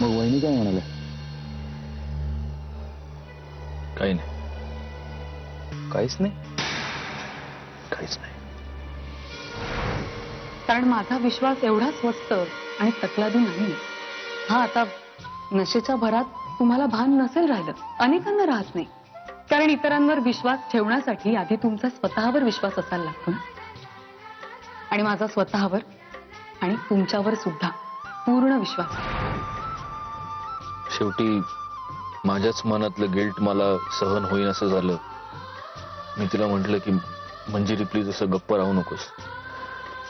मग वहिनी काय म्हणाले? काही नाही, काहीच नाही. काहीच नाही. कारण माझा विश्वास एवढा स्वस्त आणि तकलादू नाही. हा आता नशेच्या भरात तुम्हाला भान नसेल राहिलं, अनेकांना राहत नाही. कारण इतरांवर विश्वास ठेवण्यासाठी आधी तुमचा स्वतःवर विश्वास असायला लागतो ना. आणि माझा स्वतःवर आणि तुमच्यावर सुद्धा पूर्ण विश्वास आहे. शेवटी माझ्याच मनातलं गिल्ट मला सहन होईन असं झालं. मी तिला म्हटलं की मंजिरी प्लीज असं गप्प राहू नकोस.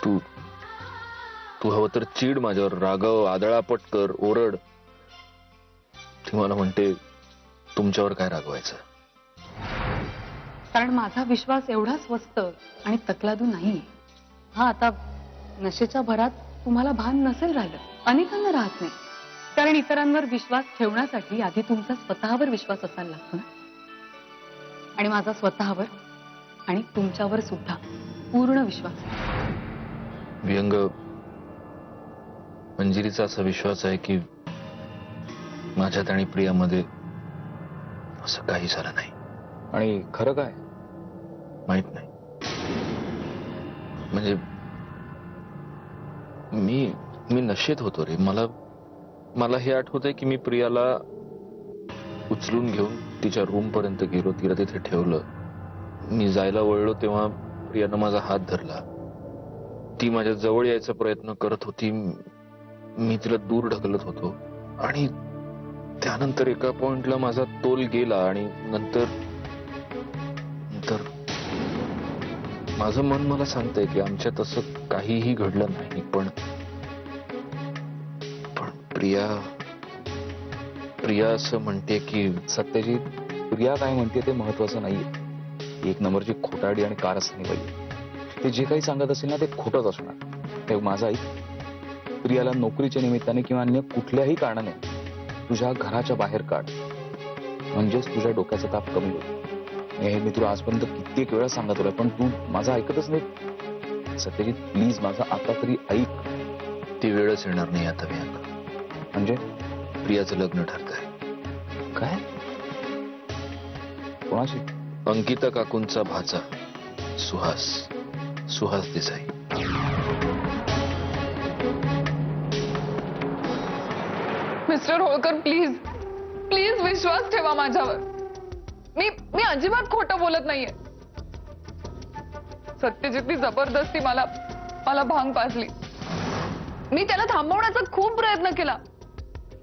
तू तू हवं तर चीड माझ्यावर, रागव, आदळापट कर, ओरड. ती मला म्हणते तुमच्यावर काय रागवायचं. कारण माझा विश्वास एवढा स्वस्त आणि तकलादू नाही. हा आता नशेच्या भरात तुम्हाला भान नसेल राहिलं, अनेकांना राहत नाही. कारण इतरांवर विश्वास ठेवण्यासाठी आधी तुमचा स्वतःवर विश्वास असायला लागतो ना. आणि माझा स्वतःवर आणि तुमच्यावर सुद्धा पूर्ण विश्वास आहे. व्यंग, मंजिरीचा असा विश्वास आहे की माझ्यात आणि प्रियामध्ये असं काही झालं नाही. आणि खरं काय? माहित नाही. म्हणजे मी नशेत होतो रे. मला हे आठवतंय की मी प्रियाला उचलून घेऊन तिच्या रूम पर्यंत गेलो, तिला तिथे ठेवलं. मी जायला वळलो तेव्हा प्रियानं माझा हात धरला. ती माझ्या जवळ यायचा प्रयत्न करत होती. मी तिला दूर ढकलत होतो आणि त्यानंतर एका पॉइंटला माझा तोल गेला आणि नंतर माझं मन मला सांगतंय की आमच्यात असं काहीही घडलं नाही. पण प्रिया असं म्हणते की सत्यजित, प्रिया काय म्हणते ते महत्वाचं नाहीये. एक नंबरची खोटारडी आणि कारस्थानी बाई. ते जे काही सांगत असेल ना ते खोटंच असणार. ते माझा ऐक, प्रियाला नोकरीच्या निमित्ताने किंवा अन्य कुठल्याही कारणाने तुझ्या घराच्या बाहेर काढ, म्हणजेच तुझ्या डोक्याचा ताप कमी होईल. हे मी तुला आजपर्यंत कित्येक वेळा सांगत होतो, पण तू माझा ऐकतच नाही. सत्यजित प्लीज, माझा आता तरी ऐक. ती वेळच येणार नाही आता. व्यंग, म्हणजे प्रियाचं लग्न ठरत आहे. काय? कोणाशी? अंकिता काकूंचा भाचा Suhas Desai. Mister Holkar, please please विश्वास ठेवा माझ्यावर. मी अजिबात खोटं बोलत नाहीये. सत्यजितनी जबरदस्ती मला भांग पाजली. मी त्याला थांबवण्याचा खूप प्रयत्न केला,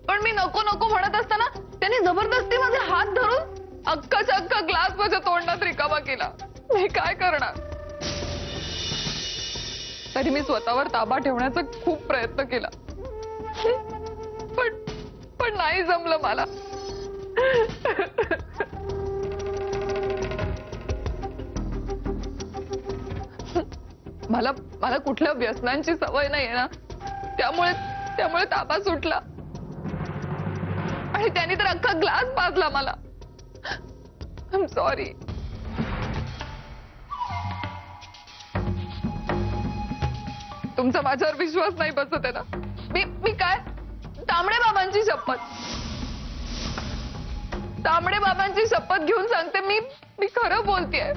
पण मी नको नको म्हणत असताना त्यांनी जबरदस्ती माझे हात धरून अख्खाच्या अख्खा ग्लास माझ्या तोंडात रिकामा केला. मी काय करणार? तरी मी स्वतःवर ताबा ठेवण्याचा खूप प्रयत्न केला, पण नाही जमलं मला. मला कुठल्या व्यसनांची सवय नाहीये ना, त्यामुळे ताबा सुटला आणि त्यांनी तर अख्खा ग्लास पाजला मला. I am sorry. तुमचा माझ्यावर विश्वास नाही बसत आहे ना. मी काय, तांबडे बाबांची शपथ घेऊन सांगते, मी खरं बोलतेय.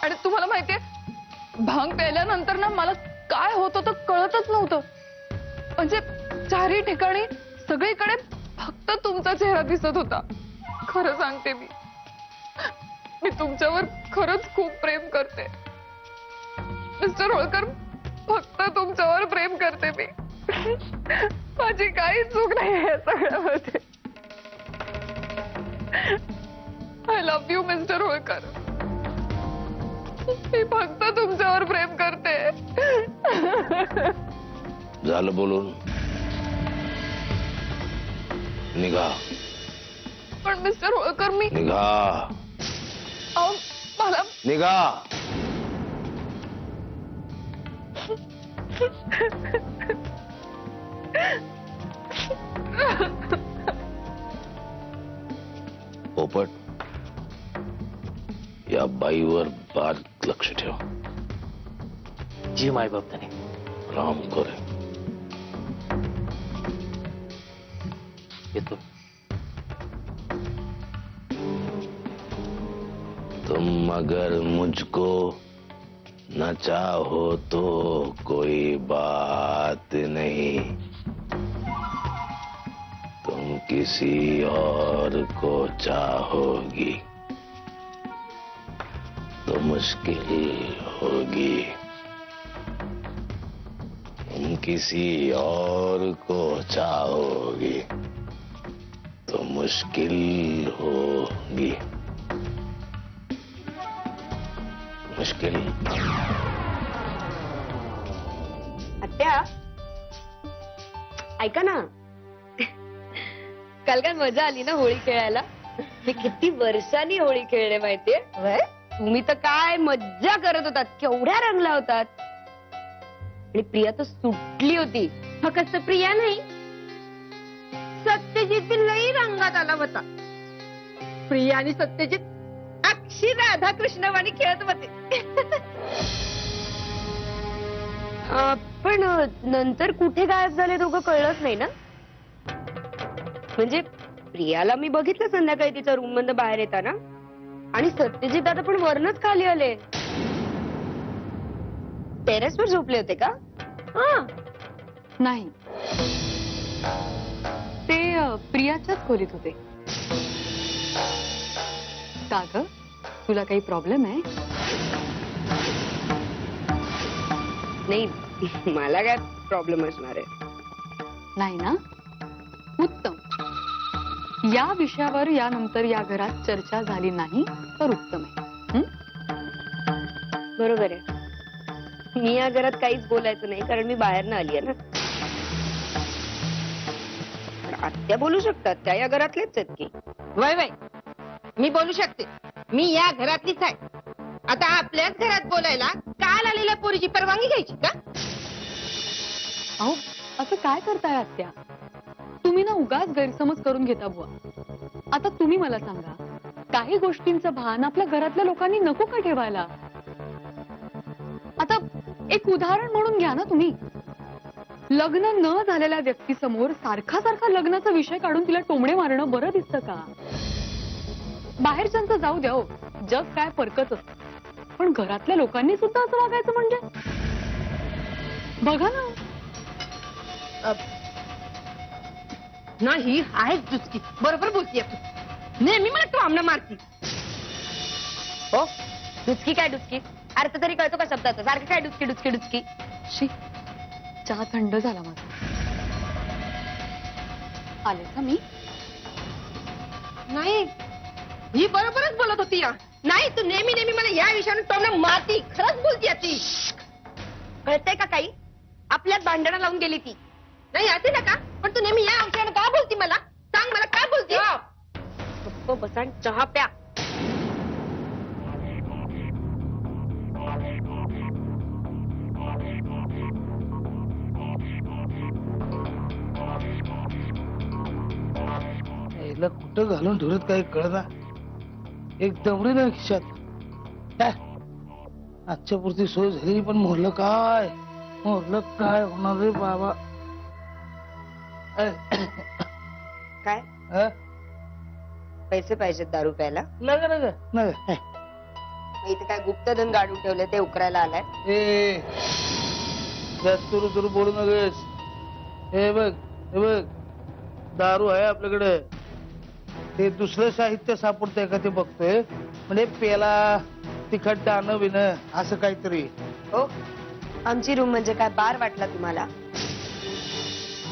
आणि तुम्हाला माहितीये, भांग प्यायल्यानंतर ना मला काय होत होतं कळतच नव्हतं. म्हणजे चारही ठिकाणी सगळीकडे फक्त तुमचा चेहरा दिसत होता. खरं सांगते, मी तुमच्यावर खरंच खूप प्रेम करते मिस्टर होळकर. फक्त तुमच्यावर प्रेम करते मी. माझी काही चूक नाही या सगळ्यामध्ये. I love you mister Holkar. मी फक्त तुमच्यावर प्रेम करते. झालं बोलून, निघा. पण मिस्टर होळकर, मी निघा. मला निघा. पोपट, या बाईवर बारीक लक्ष ठेव. जी माय बाप त्याने राम करे. येतो. तुम अगर मुझको न चाहो तो कोई बात नहीं, तुम किसी और को चाहोगी तो मुश्किल होगी, तुम किसी और को चाहोगी तो मुश्किल होगी, मुश्किल. आत्या ऐका ना, काल काय मजा आली ना होळी खेळायला. मी किती वर्षांनी होळी खेळले माहितीये. तुम्ही तर काय मज्जा करत होतात, केवढ्या रंगला होतात. आणि प्रिया तर सुटली होती. फक्त प्रिया नाही, सत्यजित लई रंगात आला होता. प्रिया आणि सत्यजित अक्षी राधाकृष्णवाणी खेळत होते. पण नंतर कुठे गायब झाले दोघं कळलंच नाही ना. म्हणजे प्रियाला मी बघितलं संध्याकाळी तिच्या रूम मधनं बाहेर येताना, आणि सत्यजित आता पण वरनच खाली आले. टेरेसवर झोपले होते का? नाही, ते प्रियाच्याच खोलीत होते. का ग, तुला काही प्रॉब्लेम आहे? नाही, मला काय प्रॉब्लेम असणार आहे? नाही ना, उत्तम. या विषयावर यानंतर या घरात चर्चा झाली नाही तर उत्तम आहे. बरोबर आहे. मी या घरात काहीच बोलायचं नाही, कारण मी बाहेर ना आली आहे ना. पण आत्या बोलू शकतात, त्या या घरातलेच आहेत की. वय वय, मी बोलू शकते. मी या घरातलीच आहे. आता आपल्याच घरात बोलायला काल आलेल्या पोरीची परवानगी घ्यायची का? अहो, असं काय करताय आत्या? तुम्ही ना उगाच गैरसमज करून घेता बुवा. आता तुम्ही मला सांगा, काही गोष्टींचं भान आपल्या घरातल्या लोकांनी नको का ठेवायला? आता एक उदाहरण म्हणून घ्या ना तुम्ही. लग्न न झालेल्या व्यक्तीसमोर सारखा सारखा लग्नाचा विषय काढून तिला टोमणे मारणं बरं दिसतं का? बाहेरच्यांचं जाऊ द्या हो, जग काय परकत असतं, पण घरातल्या लोकांनी सुद्धा असं वागायचं म्हणजे? बघा ना. नाही, आहेच दुचकी. बरोबर बोलतीये तू. नेहमी मला तू आमना मारती. हो, डुचकी काय डुचकी? अर्थ तरी कळतो का शब्दाचा? सारखं काय डुचकी डुचकी डुचकी? शी, चहा थंड झाला माझा. आले का मी? नाही, ही बरोबरच बोलत होती या. नाही, तू नेहमी नेहमी मला या विषयाने टोमणं मारती. खरंच बोलतीये ती. कळतंय का काही? आपल्यात भांडणं लावून गेली ती. नाही असे नका, पण तू नेहमी या विषयाने का बोलती मला? सांग मला, काय बोलती? गप्प बसा आणि चहा प्या. याला कुठं घालून ठेवत काही कळना. एक दमडी नाही खिशात. काय आजच्या पुरती सोय झाली, पण मोरलं काय होणार रे बाबा? काय अ? पैसे पाहिजेत दारू प्यायला? नका नका नका. इथे काय गुप्तधन गाडून ठेवले ते उकरायला आलाय? ए, जास्त तुरु बोलू नकोस. हे बघ, दारू आहे आपल्याकडे. ते दुसरं साहित्य सापडतंय का ते बघतोय. म्हणजे पेला, तिखट दाणं बिणं असं काहीतरी. हो, आमची रूम म्हणजे काय बार वाटला तुम्हाला?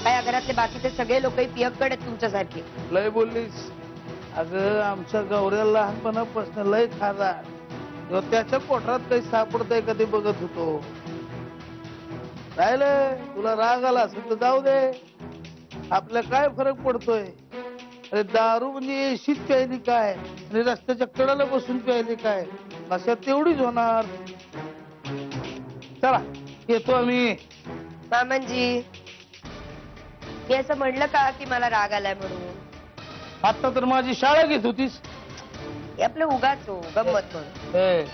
काय या घरातले बाकीचे सगळे लोकही पियक्कड आहेत तुमच्यासारखे? लय बोललीस. अगं, आमच्या गौऱ्याला लहानपणापासून लय खाजा. त्याच्या पोटात काही सापडतंय का ते बघत होतो. राहिलं, तुला राग आला असेल तर जाऊ दे. आपल्या काय फरक पडतोय? अरे दारू म्हणजे एशीत प्यायली काय आणि रस्त्याच्या कडाला बसून प्यायली काय, अशा तेवढीच होणार. चला, येतो आम्ही. मामनजी, मी असं म्हणलं का की मला राग आलाय म्हणून? आता तर माझी शाळा घेत होतीस. हे आपलं उगाच हो, गंमत म्हणून. ए,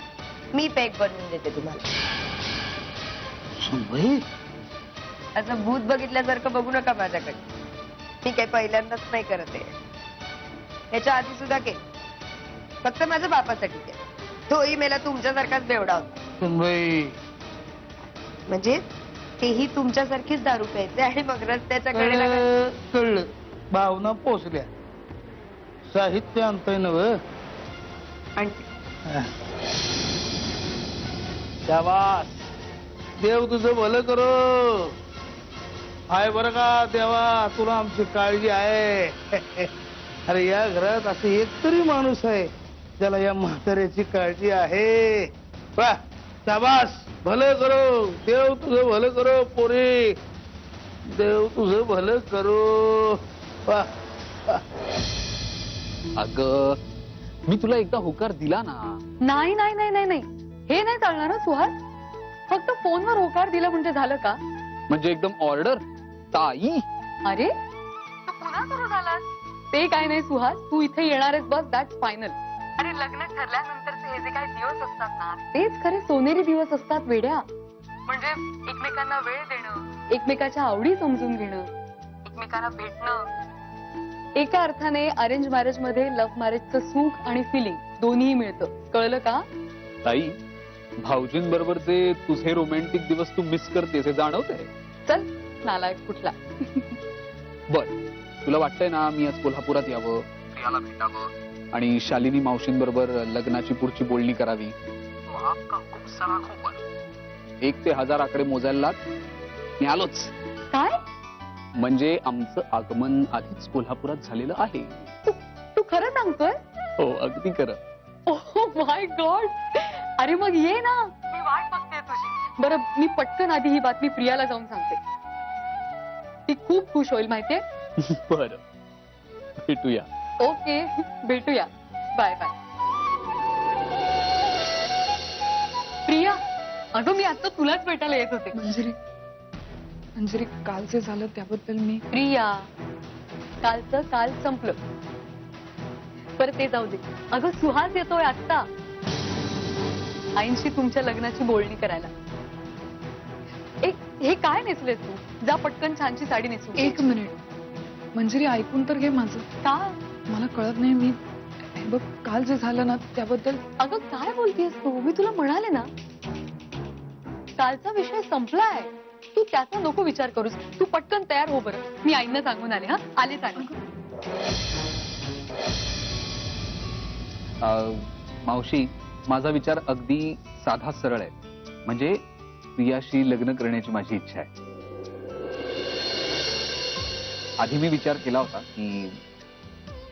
मी पेक बनवून देते तुम्हाला. सुनबाई, असं भूत बघितल्यासारखं बघू नका माझ्याकडे. मी काही पहिल्यांदाच नाही करत आहे. याच्या आधी सुद्धा केलं, फक्त माझ्या बापासाठी केलं. तोही मेला तुमच्यासारखाच बेवडा होता. सुनबाई, म्हणजे तेही तुमच्यासारखीच दारू प्यायचे आणि मग रस्त्याच्या कडेला कळलं, भावना पोचल्या. साहित्य आणतोय नव. आणि शाबास, देव तुझं भलं करो. आहे बरं का देवा, तुला आमची काळजी आहे. अरे या घरात असं एक तरी माणूस आहे ज्याला या म्हाताऱ्याची काळजी आहे. वा, शाबास, भलं करो. देव तुझं भलं करो पोरी, देव तुझं भलं करो. वा, अग मी तुला एकदा होकार दिला ना. नाही नाही नाही नाही नाही, हे नाही चालणार ना सुहास. फक्त फोनवर होकार दिला म्हणजे झालं का? म्हणजे एकदम ऑर्डर ताई. अरे तू पुन्हा सुरू झालास. ते काय नाही सुहास, तू इथे येणारच बस, दॅट्स फायनल. अरे लग्न ठरल्यानंतरचे हे जे काही दिवस असतात ना, तेच खरे सोनेरी दिवस असतात वेड्या. म्हणजे एकमेकांना वेळ देणं, एकमेकाच्या आवडी समजून घेणं, एकमेकांना भेटणं. एका अर्थाने अरेंज मॅरेज मध्ये लव्ह मॅरेजचं सुख आणि फिलिंग दोन्ही मिळतं. कळलं का? ताई, भाऊजींबरोबर जे तुझे रोमॅन्टिक दिवस तू मिस करतेस हे जाणवतंय. चल नालायक कुठला. बर, तुला वाटतंय ना मी आज कोल्हापुरात यावं, प्रियाला भेटावं आणि शालिनी मावशींबरोबर लग्नाची पुढची बोलणी करावी. 1 ते 1000 आकडे मोजायला लाग. मी आलोच. काय? म्हणजे आमचं आगमन आधीच कोल्हापुरात झालेलं आहे. तू खरं सांगतोय? हो, अगदी खरं. Oh my God. अरे मग ये ना, मी वाट बघते तुझी. बरं, मी पटकन आधी ही बातमी प्रियाला जाऊन सांगते. ती खूप खुश होईल माहितीये. बरं, भेटूया. ओके, भेटूया. Bye bye. प्रिया, अगं मी आता तुलाच भेटायला येत होते. मंजिरी, मंजिरी, काल जे झालं त्याबद्दल मी प्रिया, कालचं काल संपलं. बरं ते जाऊ दे. अगं सुहास येतोय आत्ता आईंशी तुमच्या लग्नाची बोलणी करायला. हे काय नेसलेस तू? जा पटकन छानची साडी नेसू. 1 मिनिट मंजिरी, ऐकून तर घे माझं. का? मला कळत नाही. मी हे बघ, काल जे झालं ना त्याबद्दल. अगं काय बोलतेस तू? मी तुला म्हणाले ना, कालचा विषय संपलाय. तू त्याचा नको विचार करूस. तू पटकन तयार हो बरं. मी आईंना सांगून आले. हा, आलेच आले. मावशी, माझा विचार अगदी साधा सरळ आहे. म्हणजे प्रियाशी लग्न करण्याची माझी इच्छा आहे. आधी मी विचार केला होता की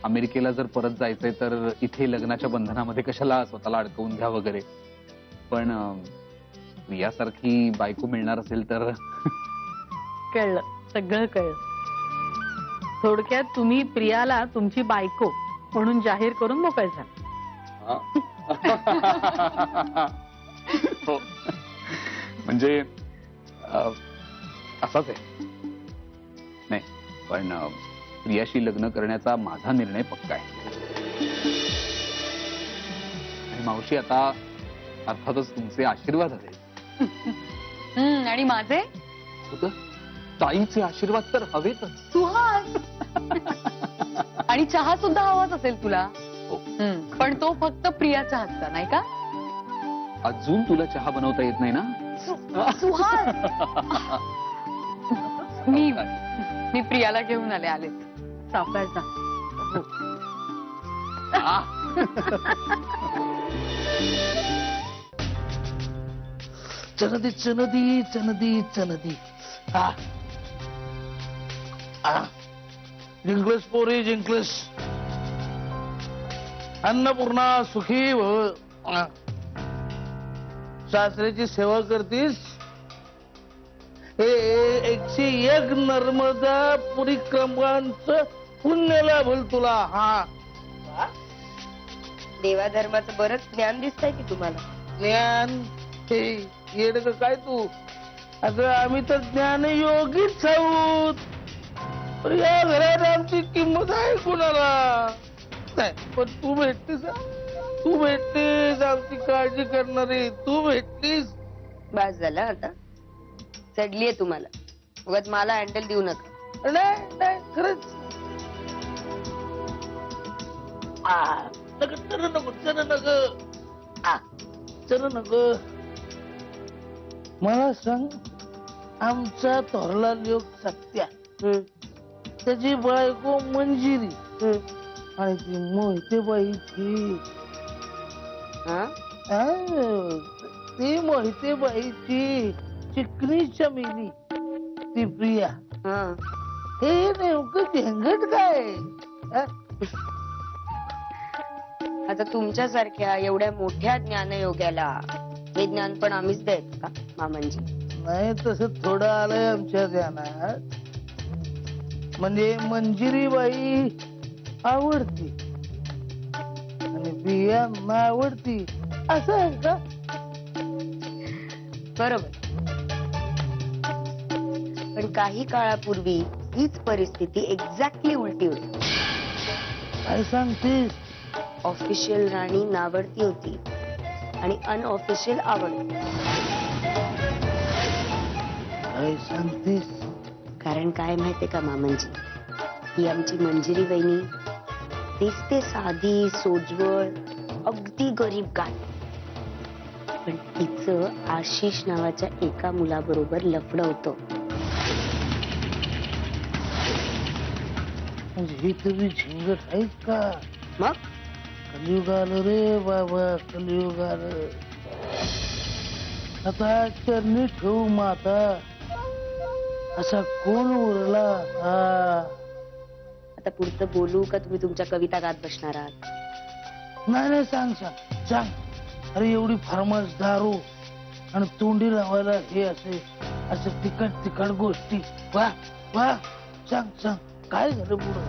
अमेरिकेला जर परत जायचंय तर इथे लग्नाच्या बंधनामध्ये कशाला स्वतःला अडकवून घ्या वगैरे. पण प्रियासारखी बायको मिळणार असेल तर. कळलं, सगळं कळलं. थोडक्यात तुम्ही प्रियाला तुमची बायको म्हणून जाहीर करून मोकळे झाला. हो. म्हणजे असाच आहे. नाही, पण प्रियाशी लग्न करण्याचा माझा निर्णय पक्का आहे. आणि मावशी, आता अर्थातच तुमचे आशीर्वाद हवे. आणि माझे होतं? ताईचे आशीर्वाद तर हवेतच. सुहास. आणि चहा सुद्धा हवाच असेल तुला. हो. पण तो फक्त प्रियाच्या हातचा, नाही का? अजून तुला चहा बनवता येत नाही ना? सुहास. मी प्रियाला घेऊन आलेच. सावकाश जा. चनदी चनदी चनदी चनदी. जिंकलस पोरी, जिंकलस. अन्नपूर्णा सुखी भव. सासऱ्याची सेवा करतीस. हे 101 नर्मदा परिक्रमांचं पुण्य लाभल तुला. हा, देवाधर्माचं बरंच ज्ञान दिसतंय की तुम्हाला. ज्ञान हे येड का काय तू? अगं आम्ही तर ज्ञानयोगीच आहोत. पण या घरात आमची किंमत आहे कुणाला नाही. पण तू भेटतीस, तू भेटतीस, आमची काळजी करणारी तू भेटतीस. बस झालं आता. चढलीये तुम्हाला. उगाच मला हँडल देऊ नका. नाही नाही, खरंच नग चल नको चल नग चल नग. मला सांग, आमचा थोरला लोक सत्या, त्याची बायको मंजिरी आणि ती मोहिते बाईची ती मोहिते बाईची चिकनी चमेली ती प्रिया, हे नेमकं झंझट काय? आता तुमच्यासारख्या एवढ्या मोठ्या ज्ञानयोग्याला हे ज्ञान पण आम्हीच द्यायचं का मामांजी? नाही, तसं थोडं आलंय आमच्या ध्यानात. म्हणजे मंजिरी बाई आवडती आणि बियांना आवडती, असं आहे का? बरोबर. पण काही काळापूर्वी हीच परिस्थिती एक्झॅक्टली उलटी होती. काय सांगतेस? ऑफिशियल राणी नावडती होती आणि अनऑफिशियल आवडती. काय सांगतेस? कारण काय माहितीये का मामांजी, ही आमची मंजिरी वहिनी दिसते साधी सोजवळ अगदी गरीब गाय, पण तिचं आशिष नावाच्या एका मुलाबरोबर लफडं होतं. म्हणजे ही तुझी झिंगट आहेच का? मग कलियुग आलं रे बाबा, कलियुग आलं. आता चरणी ठेवू माता, असा कोण उरला? आता पुढचं बोलू का तुम्ही तुमच्या कविता गात बसणार आहात? नाही नाही, सांग सांग सांग. अरे एवढी फरमास दारू आणि तोंडी लावायला हे असे असं तिखट तिखट गोष्टी, वा वा. सांग सांग, काय झालं पुढं?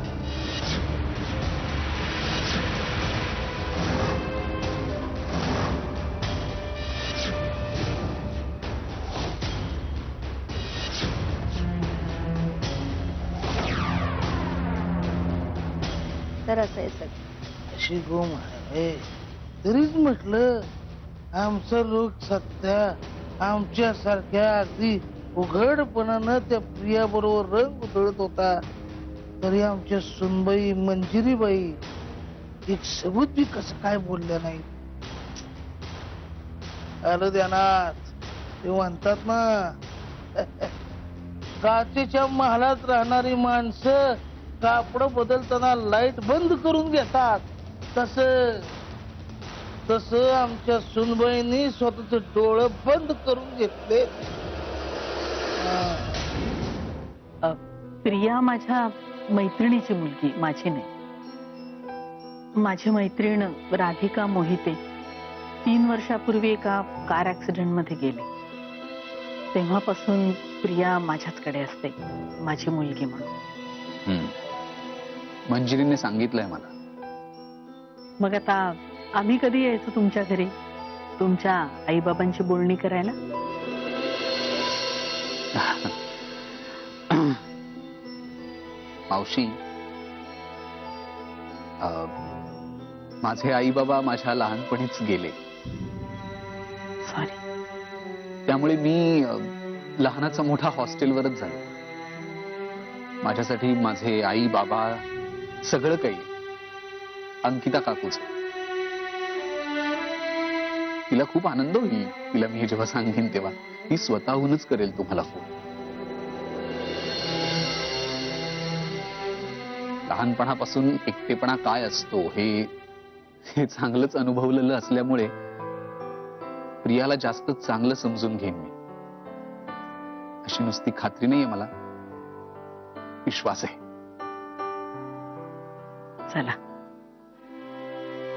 तर असं आहे सर. अशी गोम आहे, तरीच म्हटलं आमचा लोक सत्या आमच्या सारख्या अगदी उघडपणानं त्या प्रिया बरोबर रंग उधळत होता, तरी आमच्या सुनबाई मंजिरीबाई एक सबूत बी कसं काय बोलल्या नाही. आलं ध्यानात, ते म्हणतात ना, काचेच्या महालात राहणारी माणसं कापड बदलताना लाईट बंद करून घेतात, तस तस आमच्या सुनबाईंनी स्वतःच डोळं बंद करून घेतले. प्रिया माझ्या मैत्रिणीची मुलगी, माझी नाही. माझी मैत्रीण राधिका मोहिते 3 वर्षापूर्वी एका कार ऍक्सिडेंट मध्ये गेले. तेव्हापासून प्रिया माझ्याचकडे असते, माझी मुलगी म्हणून. मंजिरीने सांगितलंय मला. मग आता आम्ही कधी यायचो तुमच्या घरी, तुमच्या आईबाबांची बोलणी करायला? मावशी, माझे आई बाबा माझ्या लहानपणीच गेले. सॉरी. त्यामुळे मी लहानाचा मोठा हॉस्टेलवरच झालो. माझ्यासाठी माझे आई बाबा सगळं काही अंकिता काकूच. तिला खूप आनंद होईल, तिला मी जेव्हा सांगेन तेव्हा ती स्वतःहूनच करेल तुम्हाला फोन. लहानपणापासून एकटेपणा काय असतो हे चांगलंच अनुभवलेलं असल्यामुळे प्रियाला जास्त चांगलं समजून घेईन मी, अशी नुसती खात्री नाहीये, मला विश्वास आहे. चला,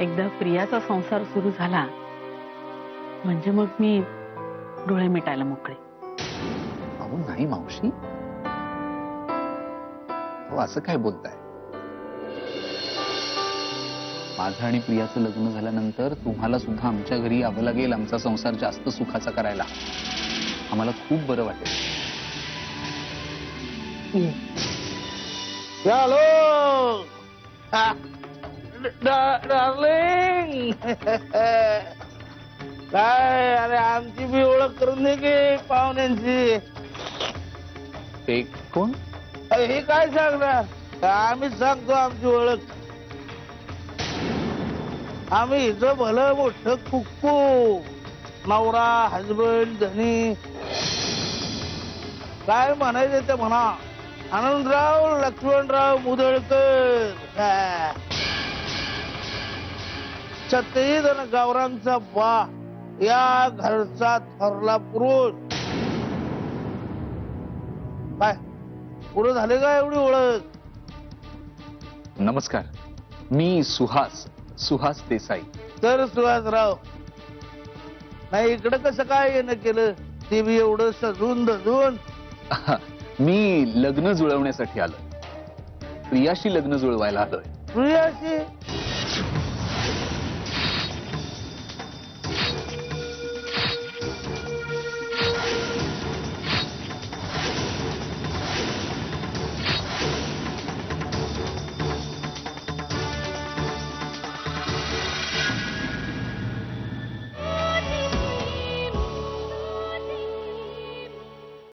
एकदा प्रियाचा संसार सुरू झाला म्हणजे मग मी डोळे मिटायला मोकळे. अहो नाही मावशी, असं काय बोलताय? माझं आणि प्रियाचं लग्न झाल्यानंतर तुम्हाला सुद्धा आमच्या घरी यावं लागेल, आमचा संसार जास्त सुखाचा करायला. आम्हाला खूप बरं वाटेल. हॅलो डार्लिंग, काय? अरे आमची बी ओळख करून दे की पाहुण्यांची. ते कोण? हे काय सांगणार, आम्हीच सांगतो आमची ओळख. आम्ही हिचं भलं मोठं कुक्कू, नवरा, हजबंड, धनी, काय म्हणायचं ते म्हणा. आनंदराव लक्ष्मणराव मुदळकर, 36 जण गावरांचा बा, या घरचा थोरला पुरुष. काय पुढे झाले का एवढी ओळख? नमस्कार, मी सुहास देसाई. तर सुहासराव, नाही इकडं कसं काय येणं केलं? ते बी एवढं सजून धजून. मी लग्न जुळवण्यासाठी आलोय, प्रियाशी लग्न जुळवायला आलोय. प्रियाशी?